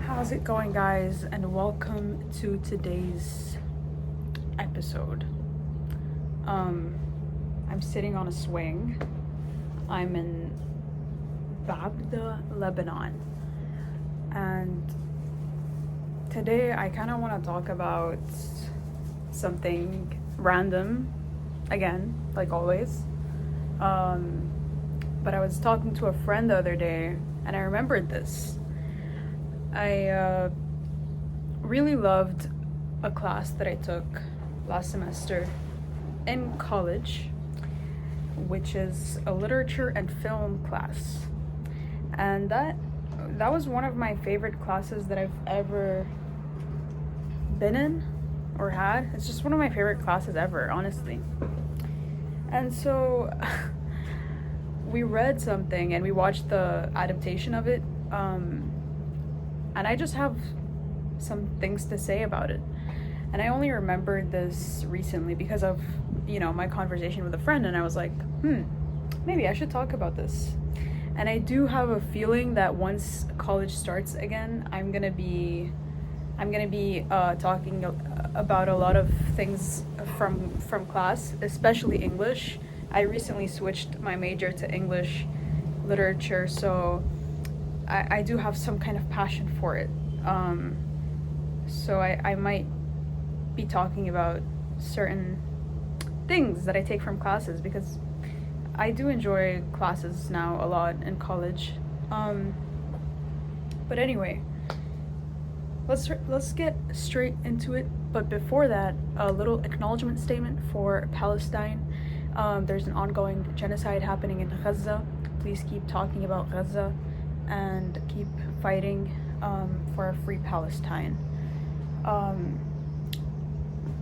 How's it going, guys? And welcome to today's episode. I'm sitting on a swing. I'm in Babda, Lebanon. And today I kind of want to talk about something random, again, like always. But I was talking to a friend the other day and I remembered this. I really loved a class that I took last semester in college, which is a literature and film class. And that was one of my favorite classes that I've ever been in or had. It's just one of my favorite classes ever, honestly. And so we read something and we watched the adaptation of it. And I just have some things to say about it. And I only remembered this recently because of, my conversation with a friend. And I was like, maybe I should talk about this. And I do have a feeling that once college starts again, I'm gonna be talking about a lot of things from class, especially English. I recently switched my major to English literature, so I do have some kind of passion for it. So I might be talking about certain things that I take from classes because I do enjoy classes now a lot in college. But anyway, let's get straight into it. But before that, a little acknowledgement statement for Palestine. There's an ongoing genocide happening in Gaza. Please keep talking about Gaza and keep fighting for a free Palestine.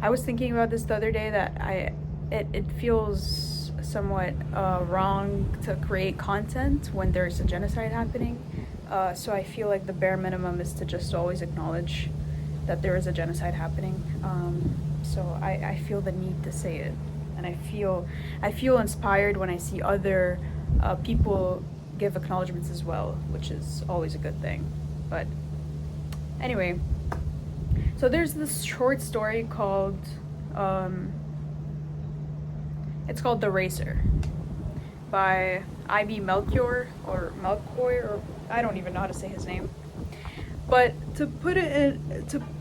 I was thinking about this the other day that it feels somewhat wrong to create content when there's a genocide happening. So I feel like the bare minimum is to just always acknowledge that there is a genocide happening. So I feel the need to say it, and I feel inspired when I see other people give acknowledgements as well, which is always a good thing. But anyway, so there's this short story called it's called The Racer by I.B. Melchior or I don't even know how to say his name. But to put it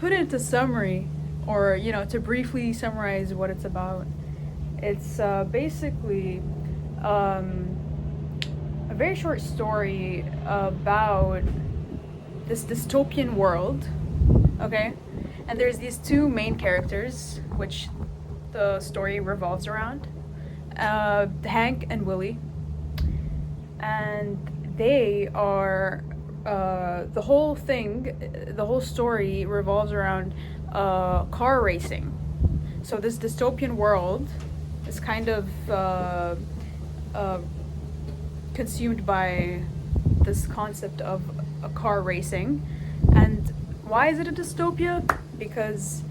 into summary, or to briefly summarize what it's about, it's basically a very short story about this dystopian world, okay? And there's these two main characters, which the story revolves around, Hank and Willie. And they are, the whole story revolves around car racing. So this dystopian world is kind of consumed by this concept of a car racing. And why is it a dystopia? Because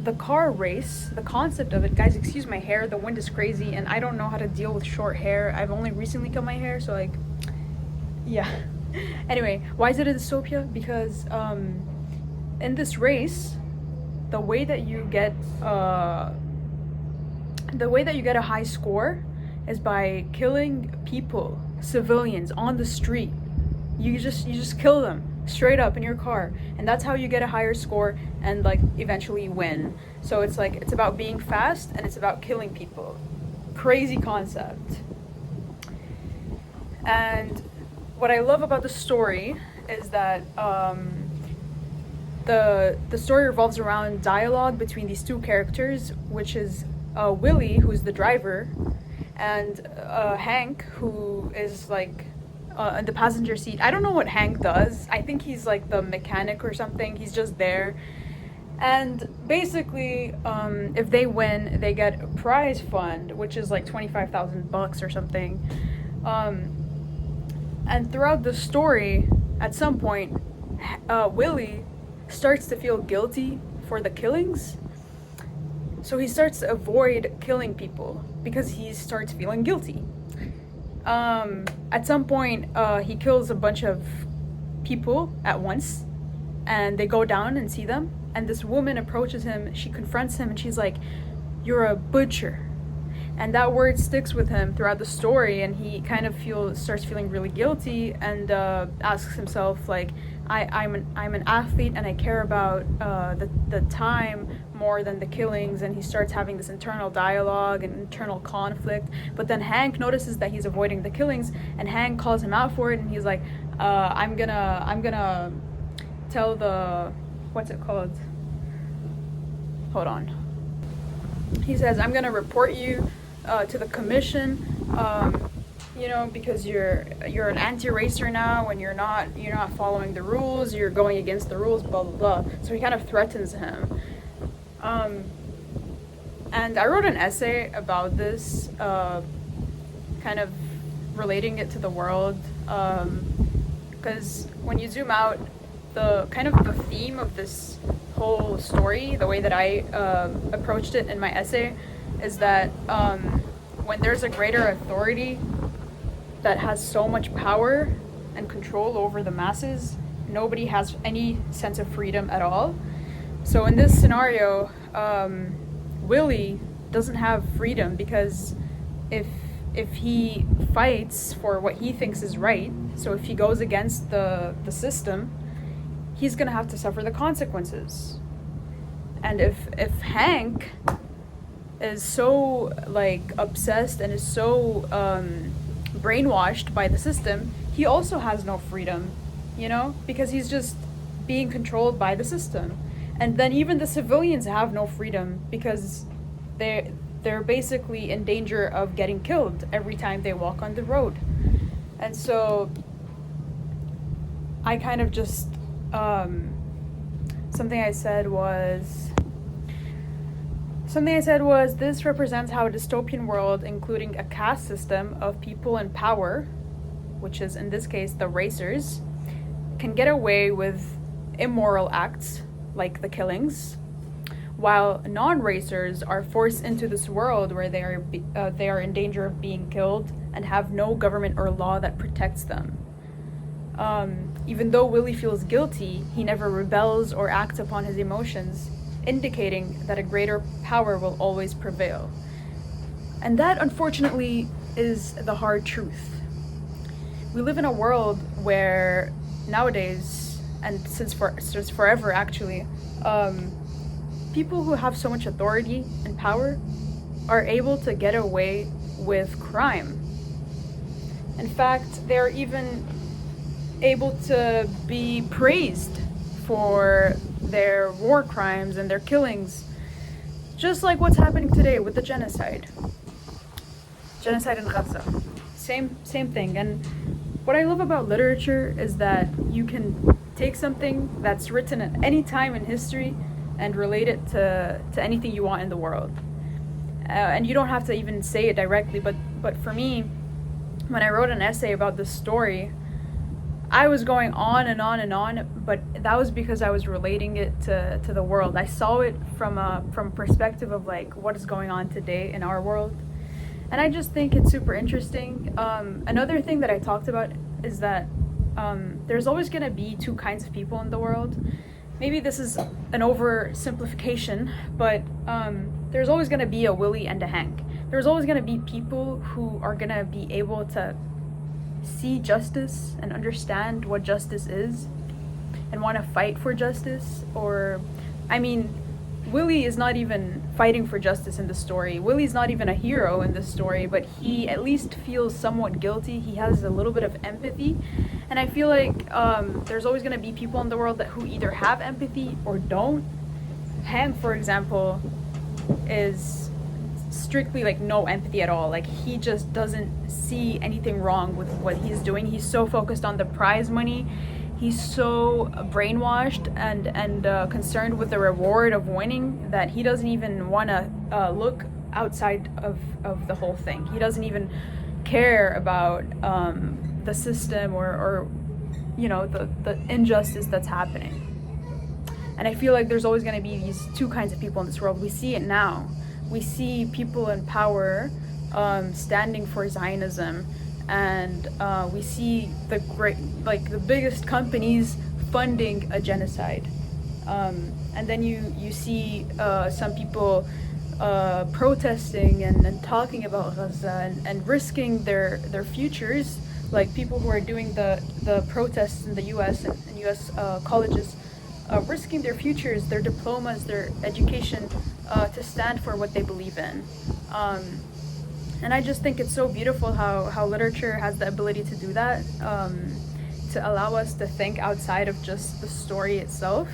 the car race, the concept of it, guys, excuse my hair, the wind is crazy and I don't know how to deal with short hair. I've only recently cut my hair, so yeah. Anyway, why is it a dystopia? Because in this race, the way that you get a high score is by killing people, civilians on the street. You just kill them straight up in your car, and that's how you get a higher score and eventually win. So it's about being fast and it's about killing people. Crazy concept. And what I love about the story is that the story revolves around dialogue between these two characters, which is Willie, who's the driver, and Hank, who is in the passenger seat. I don't know what Hank does. I think he's the mechanic or something. He's just there. And basically, if they win, they get a prize fund, which is $25,000 or something. And throughout the story, at some point, Willie starts to feel guilty for the killings. So he starts to avoid killing people because he starts feeling guilty. At some point, he kills a bunch of people at once, and they go down and see them, and this woman approaches him, she confronts him, and she's like, "You're a butcher." And that word sticks with him throughout the story, and he kind of starts feeling really guilty, and asks himself, like, I'm an athlete, and I care about the time more than the killings. And he starts having this internal dialogue and internal conflict. But then Hank notices that he's avoiding the killings, and Hank calls him out for it, and he's like, I'm gonna tell the, what's it called? Hold on. He says, "I'm gonna report you to the commission, because you're an anti-racer now, and you're not following the rules. You're going against the rules, blah blah blah." So he kind of threatens him. And I wrote an essay about this, kind of relating it to the world, because when you zoom out, the theme of this whole story, the way that I approached it in my essay, is that when there's a greater authority that has so much power and control over the masses, nobody has any sense of freedom at all. So in this scenario, Willie doesn't have freedom, because if he fights for what he thinks is right, so if he goes against the system, he's gonna have to suffer the consequences. And if Hank is so obsessed and is so brainwashed by the system, he also has no freedom, because he's just being controlled by the system. And then even the civilians have no freedom, because they're basically in danger of getting killed every time they walk on the road. And so I kind of just something I said was, this represents how a dystopian world, including a caste system of people in power, which is in this case the racers, can get away with immoral acts like the killings, while non-racers are forced into this world where they are in danger of being killed and have no government or law that protects them. Even though Willie feels guilty, he never rebels or acts upon his emotions, indicating that a greater power will always prevail. And that, unfortunately, is the hard truth. We live in a world where nowadays, and since forever actually, people who have so much authority and power are able to get away with crime. In fact, they're even able to be praised for their war crimes and their killings, just like what's happening today with the genocide in Gaza. Same thing. And what I love about literature is that you can take something that's written at any time in history and relate it to anything you want in the world, and you don't have to even say it directly. But for me, when I wrote an essay about this story, I was going on and on and on, but that was because I was relating it to the world. I saw it from perspective of what is going on today in our world. And I just think it's super interesting. Another thing that I talked about is that there's always going to be two kinds of people in the world. Maybe this is an oversimplification, but there's always going to be a Willie and a Hank. There's always going to be people who are going to be able to see justice and understand what justice is and want to fight for justice. Willie is not even fighting for justice in the story. Willie's not even a hero in this story, but he at least feels somewhat guilty. He has a little bit of empathy. And I feel like there's always going to be people in the world who either have empathy or don't. Hank, for example, is strictly no empathy at all. He just doesn't see anything wrong with what he's doing. He's so focused on the prize money. He's so brainwashed and concerned with the reward of winning that he doesn't even want to look outside of the whole thing. He doesn't even care about the system or the injustice that's happening. And I feel like there's always going to be these two kinds of people in this world. We see it now. We see people in power standing for Zionism, and we see the biggest companies funding a genocide. And then you see some people protesting and talking about Gaza and risking their futures, like people who are doing the protests in the US and US colleges, risking their futures, their diplomas, their education, to stand for what they believe in. And I just think it's so beautiful how literature has the ability to do that, to allow us to think outside of just the story itself,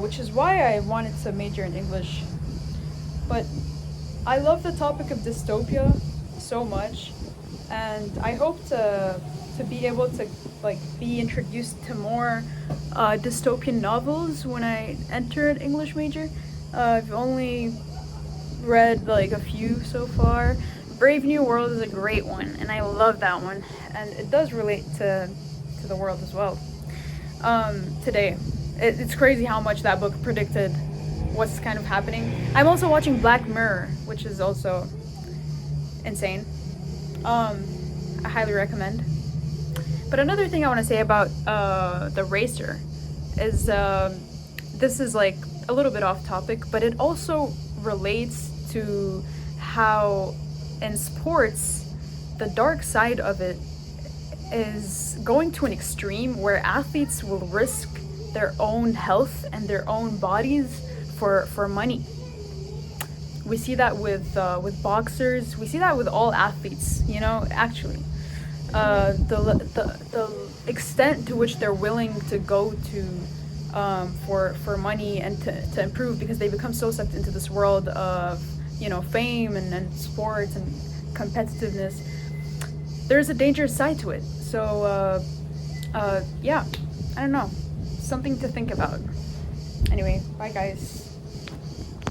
which is why I wanted to major in English. But I love the topic of dystopia so much, and I hope to be able to like be introduced to more dystopian novels when I enter an English major. I've only read like a few so far. Brave New World is a great one, and I love that one, and it does relate to the world as well. Today, it's crazy how much that book predicted what's kind of happening. I'm also watching Black Mirror, which is also insane. I highly recommend. But another thing I want to say about The Racer is this is like a little bit off topic, but it also relates to how in sports the dark side of it is going to an extreme where athletes will risk their own health and their own bodies for money. We see that with boxers. We see that with all athletes. You know, actually, the extent to which they're willing to go to for money and to improve, because they become so sucked into this world of, you know, fame and sports and competitiveness. There's a dangerous side to it. So yeah, I don't know, something to think about. Anyway, bye guys.